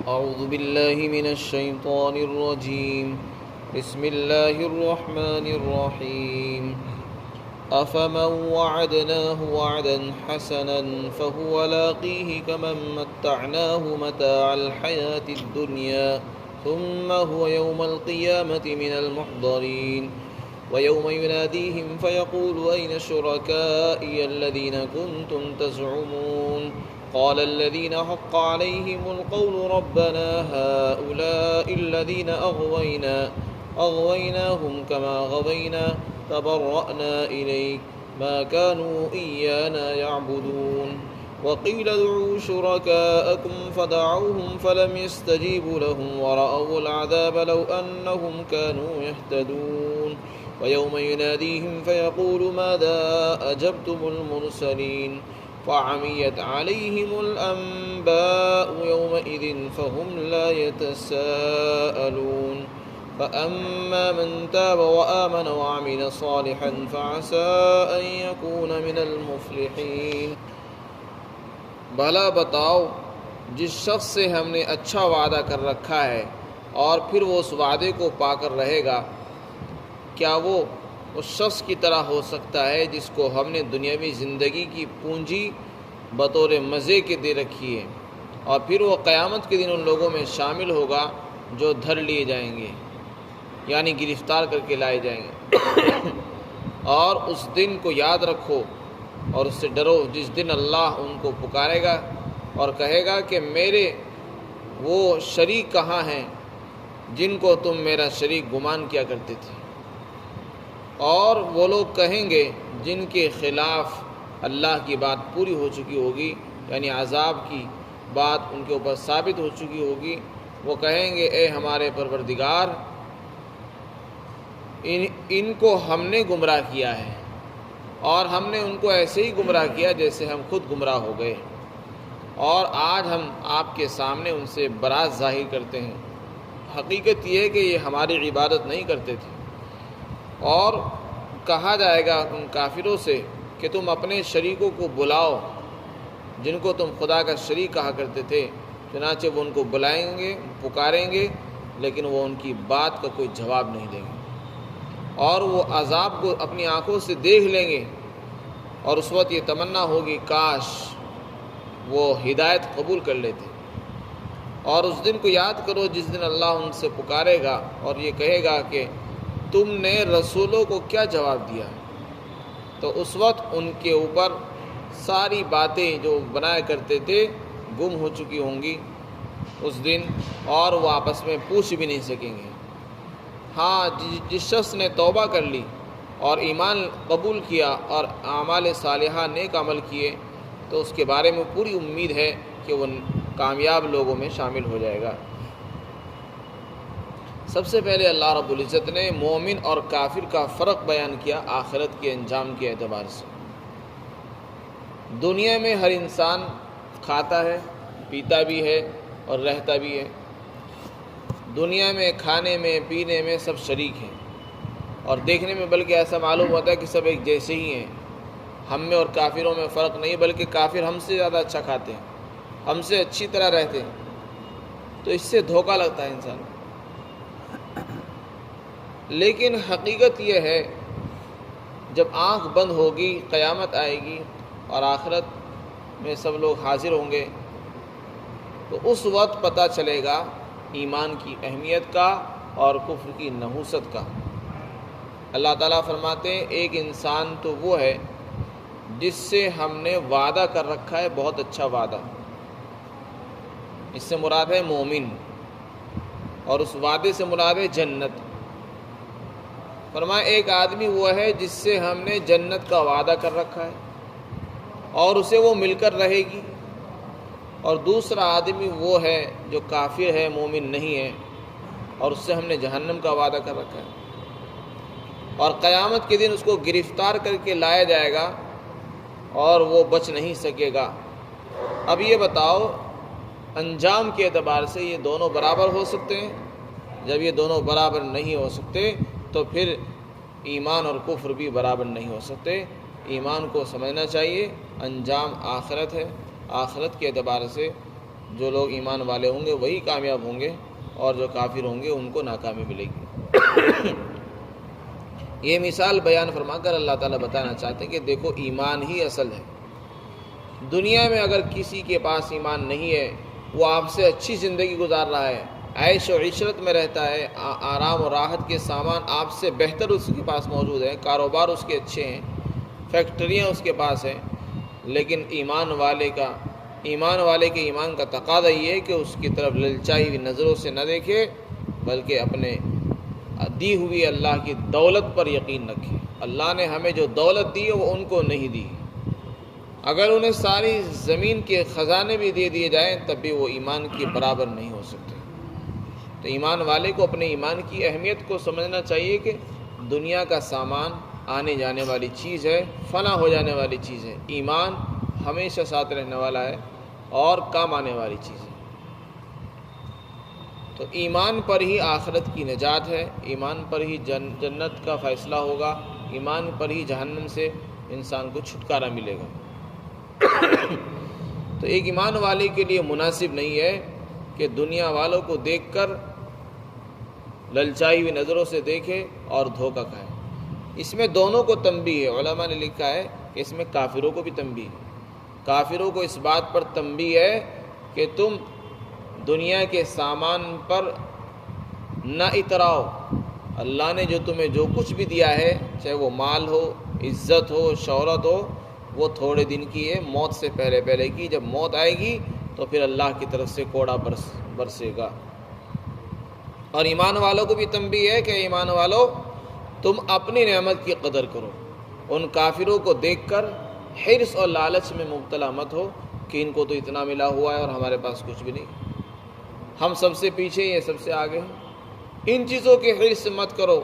أعوذ بالله من الشيطان الرجيم. بسم الله الرحمن الرحيم. أفمن وعدناه وعدا حسنا فهو لاقيه كمن متعناه متاع الحياة الدنيا ثم هو يوم القيامة من المحضرين. ويوم يناديهم فيقول أين شركائي الذين كنتم تزعمون قال الذين حق عليهم القول ربنا هؤلاء الذين أغويناهم كما غوينا تبرأنا إليك ما كانوا إيانا يعبدون. وقيل ادعوا شركاءكم فدعوهم فلم يستجيبوا لهم ورأوا العذاب لو أنهم كانوا يهتدون. ويوم يناديهم فيقول ماذا أجبتم المرسلين فعميت عليهم الأنباء يومئذ فهم لا يتساءلون. فأما من تاب وآمن وعمل صالحا فعسى أن يكون من المفلحين. بھلا بتاؤ جس شخص سے ہم نے اچھا وعدہ کر رکھا ہے اور پھر وہ اس وعدے کو پا کر رہے گا، کیا وہ اس شخص کی طرح ہو سکتا ہے جس کو ہم نے دنیاوی زندگی کی پونجی بطور مزے کے دے رکھی ہے، اور پھر وہ قیامت کے دن ان لوگوں میں شامل ہوگا جو دھر لیے جائیں گے، یعنی گرفتار کر کے لائے جائیں گے۔ اور اس دن کو یاد رکھو اور اس سے ڈرو جس دن اللہ ان کو پکارے گا اور کہے گا کہ میرے وہ شریک کہاں ہیں جن کو تم میرا شریک گمان کیا کرتے تھے، اور وہ لوگ کہیں گے جن کے خلاف اللہ کی بات پوری ہو چکی ہوگی، یعنی عذاب کی بات ان کے اوپر ثابت ہو چکی ہوگی، وہ کہیں گے اے ہمارے پروردگار، ان کو ہم نے گمراہ کیا ہے اور ہم نے ان کو ایسے ہی گمراہ کیا جیسے ہم خود گمراہ ہو گئے، اور آج ہم آپ کے سامنے ان سے برات ظاہر کرتے ہیں۔ حقیقت یہ ہے کہ یہ ہماری عبادت نہیں کرتے تھے، اور کہا جائے گا ان کافروں سے کہ تم اپنے شریکوں کو بلاؤ جن کو تم خدا کا شریک کہا کرتے تھے، چنانچہ وہ ان کو بلائیں گے، پکاریں گے، لیکن وہ ان کی بات کا کوئی جواب نہیں دیں گے، اور وہ عذاب کو اپنی آنکھوں سے دیکھ لیں گے، اور اس وقت یہ تمنا ہوگی کاش وہ ہدایت قبول کر لیتے۔ اور اس دن کو یاد کرو جس دن اللہ ان سے پکارے گا اور یہ کہے گا کہ تم نے رسولوں کو کیا جواب دیا، تو اس وقت ان کے اوپر ساری باتیں جو بنایا کرتے تھے گم ہو چکی ہوں گی اس دن، اور وہ آپس میں پوچھ بھی نہیں سکیں گے۔ ہاں، جس شخص نے توبہ کر لی اور ایمان قبول کیا اور اعمال صالحہ نیک عمل کیے تو اس کے بارے میں پوری امید ہے کہ وہ کامیاب لوگوں میں شامل ہو جائے گا۔ سب سے پہلے اللہ رب العزت نے مومن اور کافر کا فرق بیان کیا آخرت کے انجام کے اعتبار سے۔ دنیا میں ہر انسان کھاتا ہے، پیتا بھی ہے اور رہتا بھی ہے۔ دنیا میں کھانے میں، پینے میں سب شریک ہیں، اور دیکھنے میں بلکہ ایسا معلوم ہوتا ہے کہ سب ایک جیسے ہی ہیں۔ ہم میں اور کافروں میں فرق نہیں، بلکہ کافر ہم سے زیادہ اچھا کھاتے ہیں، ہم سے اچھی طرح رہتے ہیں، تو اس سے دھوکہ لگتا ہے انسان۔ لیکن حقیقت یہ ہے جب آنکھ بند ہوگی، قیامت آئے گی اور آخرت میں سب لوگ حاضر ہوں گے، تو اس وقت پتہ چلے گا ایمان کی اہمیت کا اور کفر کی نحوست کا۔ اللہ تعالیٰ فرماتے ہیں ایک انسان تو وہ ہے جس سے ہم نے وعدہ کر رکھا ہے بہت اچھا وعدہ، اس سے مراد ہے مومن، اور اس وعدے سے مراد ہے جنت۔ فرمایا ایک آدمی وہ ہے جس سے ہم نے جنت کا وعدہ کر رکھا ہے اور اسے وہ مل کر رہے گی، اور دوسرا آدمی وہ ہے جو کافر ہے، مومن نہیں ہے، اور اس سے ہم نے جہنم کا وعدہ کر رکھا ہے، اور قیامت کے دن اس کو گرفتار کر کے لایا جائے گا اور وہ بچ نہیں سکے گا۔ اب یہ بتاؤ انجام کے اعتبار سے یہ دونوں برابر ہو سکتے ہیں؟ جب یہ دونوں برابر نہیں ہو سکتے تو پھر ایمان اور کفر بھی برابر نہیں ہو سکتے۔ ایمان کو سمجھنا چاہیے انجام آخرت ہے، آخرت کے اعتبار سے جو لوگ ایمان والے ہوں گے وہی کامیاب ہوں گے، اور جو کافر ہوں گے ان کو ناکامی ملے گی۔ یہ مثال بیان فرما کر اللہ تعالیٰ بتانا چاہتے ہیں کہ دیکھو ایمان ہی اصل ہے۔ دنیا میں اگر کسی کے پاس ایمان نہیں ہے، وہ آپ سے اچھی زندگی گزار رہا ہے، عیش و عشرت میں رہتا ہے، آرام و راحت کے سامان آپ سے بہتر اس کے پاس موجود ہیں، کاروبار اس کے اچھے ہیں، فیکٹریاں اس کے پاس ہیں، لیکن ایمان والے کے ایمان کا تقاضا یہ ہے کہ اس کی طرف للچائی ہوئی نظروں سے نہ دیکھے، بلکہ اپنے دی ہوئی اللہ کی دولت پر یقین رکھے۔ اللہ نے ہمیں جو دولت دی ہے وہ ان کو نہیں دی، اگر انہیں ساری زمین کے خزانے بھی دے دیے جائیں تب بھی وہ ایمان کے برابر نہیں ہو سکتے۔ تو ایمان والے کو اپنے ایمان کی اہمیت کو سمجھنا چاہیے کہ دنیا کا سامان آنے جانے والی چیز ہے، فنا ہو جانے والی چیز ہے، ایمان ہمیشہ ساتھ رہنے والا ہے اور کام آنے والی چیز ہے۔ تو ایمان پر ہی آخرت کی نجات ہے، ایمان پر ہی جنت کا فیصلہ ہوگا، ایمان پر ہی جہنم سے انسان کو چھٹکارا ملے گا۔ تو ایک ایمان والے کے لیے مناسب نہیں ہے کہ دنیا والوں کو دیکھ کر للچائی ہوئی نظروں سے دیکھے اور دھوکہ کھائے۔ اس میں دونوں کو تنبیہ ہے، علماء نے لکھا ہے کہ اس میں کافروں کو بھی تنبیہ ہے۔ کافروں کو اس بات پر تنبیہ ہے کہ تم دنیا کے سامان پر نہ اتراؤ، اللہ نے جو تمہیں جو کچھ بھی دیا ہے، چاہے وہ مال ہو، عزت ہو، شہرت ہو، وہ تھوڑے دن کی ہے، موت سے پہلے کی۔ جب موت آئے گی تو پھر اللہ کی طرف سے کوڑا برسے گا۔ اور ایمان والوں کو بھی تنبیہ ہے کہ ایمان والوں تم اپنی نعمت کی قدر کرو، ان کافروں کو دیکھ کر حرص اور لالچ میں مبتلا مت ہو کہ ان کو تو اتنا ملا ہوا ہے اور ہمارے پاس کچھ بھی نہیں، ہم سب سے پیچھے، یہ سب سے آگے ہیں۔ ان چیزوں کے حرص مت کرو۔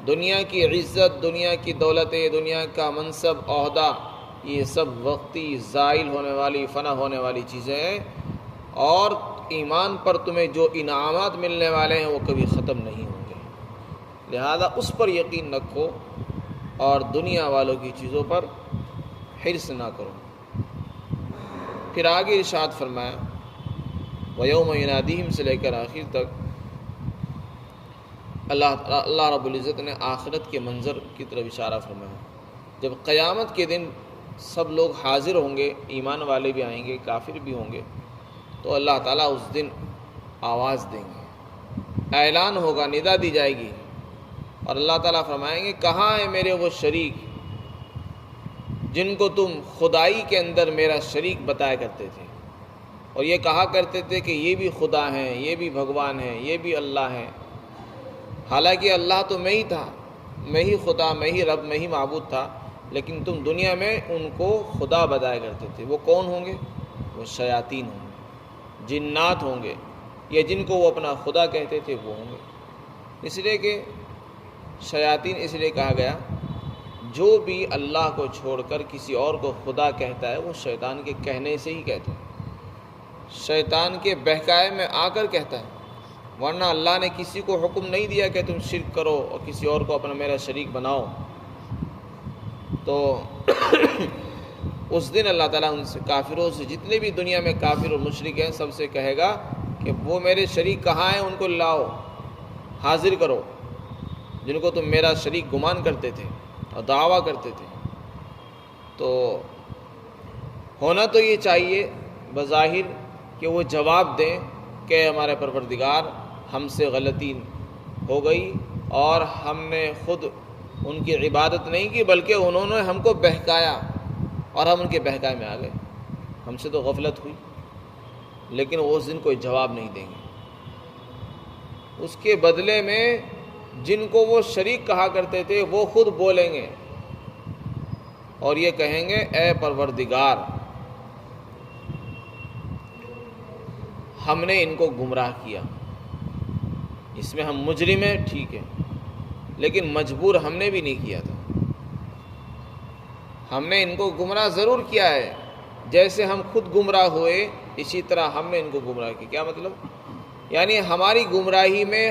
دنیا کی عزت، دنیا کی دولتیں، دنیا کا منصب، عہدہ، یہ سب وقتی، زائل ہونے والی، فنا ہونے والی چیزیں ہیں، اور ایمان پر تمہیں جو انعامات ملنے والے ہیں وہ کبھی ختم نہیں ہوں گے۔ لہذا اس پر یقین رکھو اور دنیا والوں کی چیزوں پر حرص نہ کرو۔ پھر آگے ارشاد فرمایا وَيَوْمَ يُنَادِيهِمْ سے لے کر آخر تک اللہ رب العزت نے آخرت کے منظر کی طرف اشارہ فرمایا۔ جب قیامت کے دن سب لوگ حاضر ہوں گے، ایمان والے بھی آئیں گے، کافر بھی ہوں گے، تو اللہ تعالیٰ اس دن آواز دیں گے، اعلان ہوگا، ندا دی جائے گی، اور اللہ تعالیٰ فرمائیں گے کہاں ہیں میرے وہ شریک جن کو تم خدائی کے اندر میرا شریک بتایا کرتے تھے، اور یہ کہا کرتے تھے کہ یہ بھی خدا ہیں، یہ بھی بھگوان ہیں، یہ بھی اللہ ہیں، حالانکہ اللہ تو میں ہی تھا، میں ہی خدا، میں ہی رب، میں ہی معبود تھا، لیکن تم دنیا میں ان کو خدا بتایا کرتے تھے۔ وہ کون ہوں گے؟ وہ شیاطین ہوں گے، جنات ہوں گے، یا جن کو وہ اپنا خدا کہتے تھے وہ ہوں گے۔ اس لیے کہ شیاطین اس لیے کہا گیا، جو بھی اللہ کو چھوڑ کر کسی اور کو خدا کہتا ہے وہ شیطان کے کہنے سے ہی کہتا ہے، شیطان کے بہکائے میں آ کر کہتا ہے، ورنہ اللہ نے کسی کو حکم نہیں دیا کہ تم شرک کرو اور کسی اور کو اپنا میرا شریک بناؤ۔ تو اس دن اللہ تعالیٰ ان سے، کافروں سے، جتنے بھی دنیا میں کافر اور مشرک ہیں، سب سے کہے گا کہ وہ میرے شریک کہاں ہیں، ان کو لاؤ، حاضر کرو، جن کو تم میرا شریک گمان کرتے تھے اور دعویٰ کرتے تھے۔ تو ہونا تو یہ چاہیے بظاہر کہ وہ جواب دیں کہ ہمارے پروردگار ہم سے غلطی ہو گئی اور ہم نے خود ان کی عبادت نہیں کی، بلکہ انہوں نے ہم کو بہکایا اور ہم ان کے بہکائے میں آ گئے، ہم سے تو غفلت ہوئی۔ لیکن وہ اس دن کوئی جواب نہیں دیں گے، اس کے بدلے میں جن کو وہ شریک کہا کرتے تھے وہ خود بولیں گے اور یہ کہیں گے اے پروردگار ہم نے ان کو گمراہ کیا، اس میں ہم مجرم ہیں، ٹھیک ہے، لیکن مجبور ہم نے بھی نہیں کیا تھا، ہم نے ان کو گمراہ ضرور کیا ہے، جیسے ہم خود گمراہ ہوئے اسی طرح ہم نے ان کو گمراہ کیا۔ کیا مطلب؟ یعنی ہماری گمراہی میں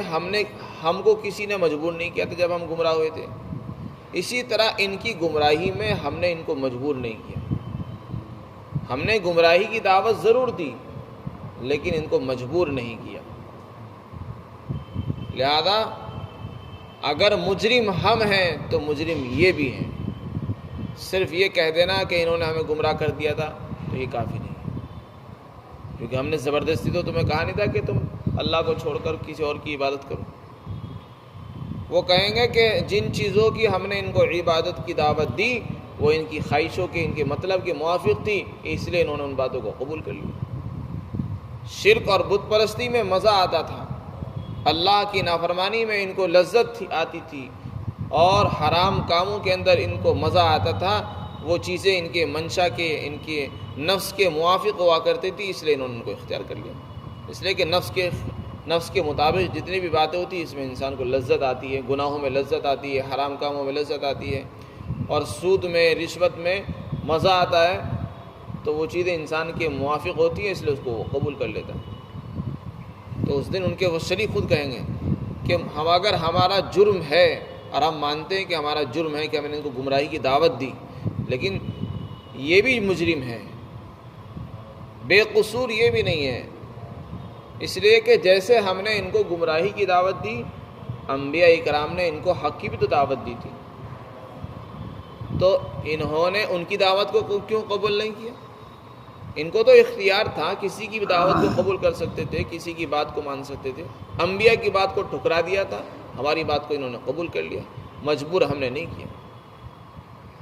ہم کو کسی نے مجبور نہیں کیا تھا جب ہم گمراہ ہوئے تھے، اسی طرح ان کی گمراہی میں ہم نے ان کو مجبور نہیں کیا، ہم نے گمراہی کی دعوت ضرور دی لیکن ان کو مجبور نہیں کیا۔ لہذا اگر مجرم ہم ہیں تو مجرم یہ بھی ہیں۔ صرف یہ کہہ دینا کہ انہوں نے ہمیں گمراہ کر دیا تھا تو یہ کافی نہیں ہے، کیونکہ ہم نے زبردستی تو تمہیں کہا نہیں تھا کہ تم اللہ کو چھوڑ کر کسی اور کی عبادت کرو۔ وہ کہیں گے کہ جن چیزوں کی ہم نے ان کو عبادت کی دعوت دی وہ ان کی خواہشوں کے، ان کے مطلب کے موافق تھی، اس لیے انہوں نے ان باتوں کو قبول کر لیا۔ شرک اور بت پرستی میں مزہ آتا تھا، اللہ کی نافرمانی میں ان کو لذت آتی تھی، اور حرام کاموں کے اندر ان کو مزہ آتا تھا، وہ چیزیں ان کے منشا کے، ان کے نفس کے موافق ہوا کرتی تھی، اس لیے انہوں نے ان کو اختیار کر لیا۔ اس لیے کہ نفس کے مطابق جتنی بھی باتیں ہوتی ہیں اس میں انسان کو لذت آتی ہے، گناہوں میں لذت آتی ہے، حرام کاموں میں لذت آتی ہے، اور سود میں، رشوت میں مزہ آتا ہے، تو وہ چیزیں انسان کے موافق ہوتی ہیں، اس لیے اس کو وہ قبول کر لیتا ہے۔ تو اس دن ان کے وہ شریک خود کہیں گے کہ ہم اگر ہمارا جرم ہے، اور ہم مانتے ہیں کہ ہمارا جرم ہے کہ ہم نے ان کو گمراہی کی دعوت دی، لیکن یہ بھی مجرم ہے، بے قصور یہ بھی نہیں ہے، اس لیے کہ جیسے ہم نے ان کو گمراہی کی دعوت دی، انبیاء کرام نے ان کو حق کی بھی تو دعوت دی تھی، تو انہوں نے ان کی دعوت کو کیوں قبول نہیں کیا؟ ان کو تو اختیار تھا، کسی کی بھی دعوت کو قبول کر سکتے تھے، کسی کی بات کو مان سکتے تھے۔ انبیاء کی بات کو ٹھکرا دیا تھا، ہماری بات کو انہوں نے قبول کر لیا، مجبور ہم نے نہیں کیا۔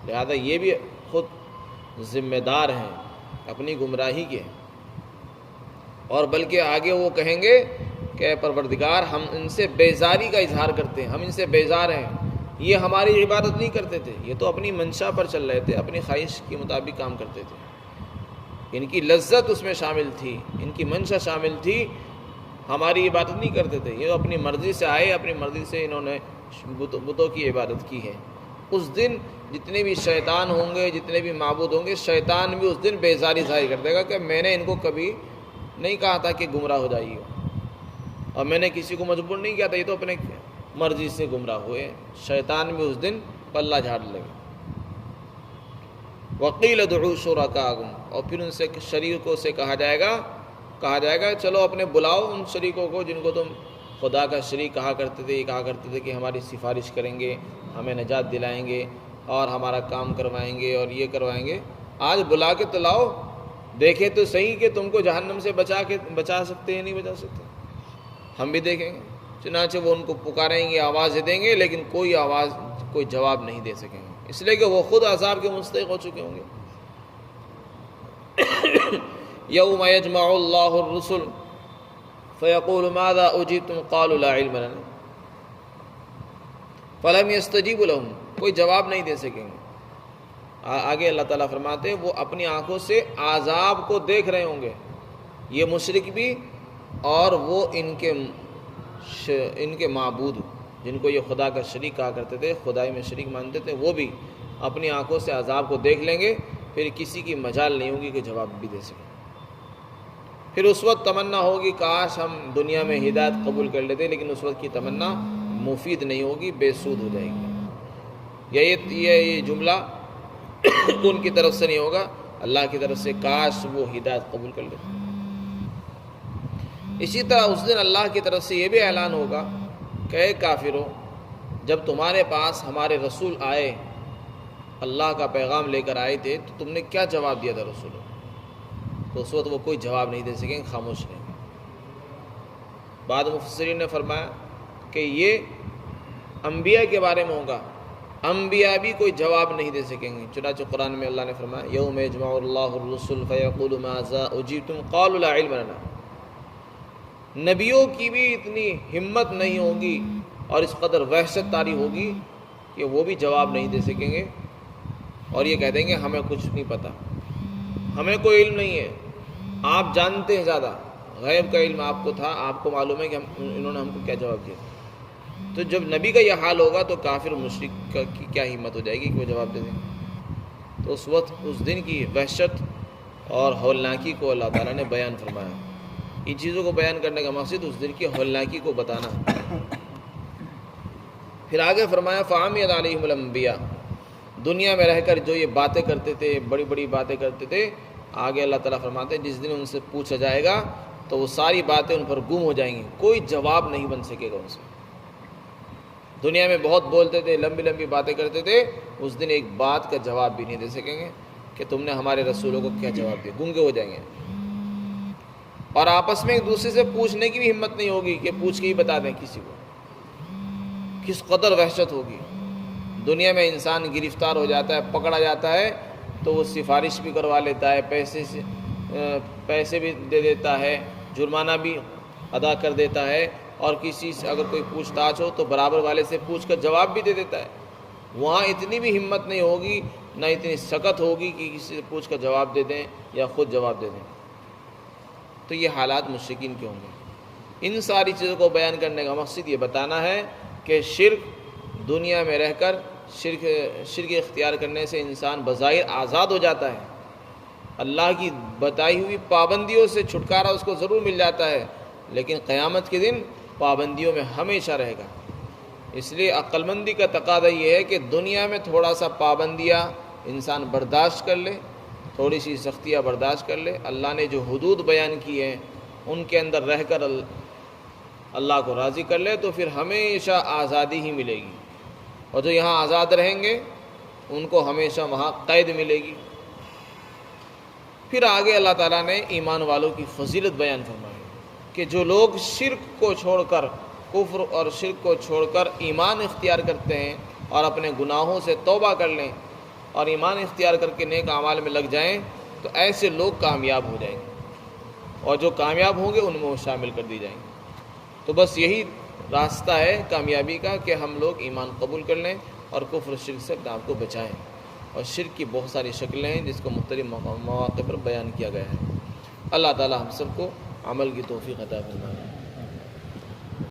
لہذا یہ بھی خود ذمہ دار ہیں اپنی گمراہی کے، اور بلکہ آگے وہ کہیں گے کہ اے پروردگار ہم ان سے بیزاری کا اظہار کرتے ہیں، ہم ان سے بیزار ہیں، یہ ہماری عبادت نہیں کرتے تھے، یہ تو اپنی منشا پر چل رہے تھے، اپنی خواہش کے مطابق کام کرتے تھے، ان کی لذت اس میں شامل تھی، ان کی منشا شامل تھی، ہماری عبادت نہیں کرتے تھے، یہ اپنی مرضی سے آئے، اپنی مرضی سے انہوں نے بتوں کی عبادت کی ہے۔ اس دن جتنے بھی شیطان ہوں گے، جتنے بھی معبود ہوں گے، شیطان بھی اس دن بیزاری ظاہر کر دے گا کہ میں نے ان کو کبھی نہیں کہا تھا کہ گمراہ ہو جائیے، اور میں نے کسی کو مجبور نہیں کیا تھا، یہ تو اپنے مرضی سے گمراہ ہوئے۔ شیطان بھی اس دن پلہ جھاڑ لے گا۔ وقیل ادعوا شرکاءکم، اور پھر ان سے شریکوں سے کہا جائے گا چلو اپنے بلاؤ ان شریکوں کو جن کو تم خدا کا شریک کہا کرتے تھے، یہ کہا کرتے تھے کہ ہماری سفارش کریں گے، ہمیں نجات دلائیں گے، اور ہمارا کام کروائیں گے، اور یہ کروائیں گے، آج بلا کے تو لاؤ، دیکھیں تو صحیح کہ تم کو جہنم سے بچا سکتے ہیں، نہیں بچا سکتے، ہم بھی دیکھیں گے۔ چنانچہ وہ ان کو پکاریں گے، آوازیں دیں گے، لیکن کوئی جواب نہیں دے سکیں گے، اس لیے کہ وہ خود عذاب کے مستحق ہو چکے ہوں گے۔ یوم یجمع اللہ الرسل فیقول ماذا اجبتم قالوا لا علم لنا فلم یستجیبوا لهم، کوئی جواب نہیں دے سکیں گے۔ آگے اللہ تعالیٰ فرماتے ہیں وہ اپنی آنکھوں سے عذاب کو دیکھ رہے ہوں گے، یہ مشرک بھی، اور وہ ان کے معبود جن کو یہ خدا کا شریک کہا کرتے تھے، خدائی میں شریک مانتے تھے، وہ بھی اپنی آنکھوں سے عذاب کو دیکھ لیں گے، پھر کسی کی مجال نہیں ہوگی کہ جواب بھی دے سکیں۔ پھر اس وقت تمنا ہوگی کاش ہم دنیا میں ہدایت قبول کر لیتے، لیکن اس وقت کی تمنا مفید نہیں ہوگی، بے سود ہو جائے گی۔ یہ جملہ ان کی طرف سے نہیں ہوگا، اللہ کی طرف سے، کاش وہ ہدایت قبول کر لیتے۔ اسی طرح اس دن اللہ کی طرف سے یہ بھی اعلان ہوگا کہ اے کافرو، جب تمہارے پاس ہمارے رسول آئے، اللہ کا پیغام لے کر آئے تھے، تو تم نے کیا جواب دیا تھا رسولوں؟ تو اس وقت وہ کوئی جواب نہیں دے سکیں، خاموش رہیں گے۔ بعض مفسرین نے فرمایا کہ یہ انبیاء کے بارے میں ہوگا، انبیاء بھی کوئی جواب نہیں دے سکیں گے۔ چنانچہ قرآن میں اللہ نے فرمایا یوم یجمع اللہ الرسل فیقول ماذا اجبتم قالوا لا علم لنا، نبیوں کی بھی اتنی ہمت نہیں ہوگی اور اس قدر وحشت طاری ہوگی کہ وہ بھی جواب نہیں دے سکیں گے، اور یہ کہہ دیں گے ہمیں کچھ نہیں پتہ، ہمیں کوئی علم نہیں ہے، آپ جانتے ہیں زیادہ، غیب کا علم آپ کو تھا، آپ کو معلوم ہے کہ انہوں نے ہم کو کیا جواب دیا۔ تو جب نبی کا یہ حال ہوگا تو کافر مشرک کی کیا ہمت ہو جائے گی کہ وہ جواب دے دیں۔ تو اس وقت اس دن کی وحشت اور ہولناکی کو اللہ تعالیٰ نے بیان فرمایا۔ ان چیزوں کو بیان کرنے کا مقصد اس دن کی ہولناکی کو بتانا۔ پھر آگے فرمایا فعمیت علیہم الانبیاء، دنیا میں رہ کر جو یہ باتیں کرتے تھے، بڑی بڑی باتیں کرتے تھے، آگے اللہ تعالیٰ فرماتے ہیں جس دن ان سے پوچھا جائے گا تو وہ ساری باتیں ان پر گم ہو جائیں گی، کوئی جواب نہیں بن سکے گا ان سے۔ دنیا میں بہت بولتے تھے، لمبی لمبی باتیں کرتے تھے، اس دن ایک بات کا جواب بھی نہیں دے سکیں گے کہ تم نے ہمارے رسولوں کو کیا جواب دیا، گنگے ہو جائیں گے۔ اور آپس میں ایک دوسرے سے پوچھنے کی بھی ہمت نہیں ہوگی کہ پوچھ کے ہی بتا دیں کسی کو، کس قدر وحشت ہوگی۔ دنیا میں انسان گرفتار ہو جاتا ہے، پکڑا جاتا ہے تو وہ سفارش بھی کروا لیتا ہے، پیسے بھی دے دیتا ہے، جرمانہ بھی ادا کر دیتا ہے، اور کسی سے اگر کوئی پوچھ تاچھ ہو تو برابر والے سے پوچھ کر جواب بھی دے دیتا ہے۔ وہاں اتنی بھی ہمت نہیں ہوگی، نہ اتنی سخت ہوگی کہ کسی سے پوچھ کر جواب دے دیں یا خود جواب دے دیں۔ تو یہ حالات مشرکین کے ہوں گے۔ ان ساری چیزوں کو بیان کرنے کا مقصد یہ بتانا ہے کہ شرک دنیا میں رہ کر شرک اختیار کرنے سے انسان بظاہر آزاد ہو جاتا ہے، اللہ کی بتائی ہوئی پابندیوں سے چھٹکارا اس کو ضرور مل جاتا ہے، لیکن قیامت کے دن پابندیوں میں ہمیشہ رہے گا۔ اس لیے عقل مندی کا تقاضا یہ ہے کہ دنیا میں تھوڑا سا پابندیاں انسان برداشت کر لے، تھوڑی سی سختیاں برداشت کر لے، اللہ نے جو حدود بیان کی ہیں ان کے اندر رہ کر اللہ کو راضی کر لے، تو پھر ہمیشہ آزادی ہی ملے گی، اور جو یہاں آزاد رہیں گے ان کو ہمیشہ وہاں قید ملے گی۔ پھر آگے اللہ تعالیٰ نے ایمان والوں کی فضیلت بیان فرمائی کہ جو لوگ شرک کو چھوڑ کر، کفر اور شرک کو چھوڑ کر ایمان اختیار کرتے ہیں اور اپنے گناہوں سے توبہ کر لیں اور ایمان اختیار کر کے نیک اعمال میں لگ جائیں، تو ایسے لوگ کامیاب ہو جائیں گے، اور جو کامیاب ہوں گے ان میں وہ شامل کر دی جائیں گے۔ تو بس یہی راستہ ہے کامیابی کا کہ ہم لوگ ایمان قبول کر لیں اور کفر و شرک سے اپنے آپ کو بچائیں۔ اور شرک کی بہت ساری شکلیں ہیں جس کو مختلف مواقع پر بیان کیا گیا ہے۔ اللہ تعالی ہم سب کو عمل کی توفیق عطا فرمائے۔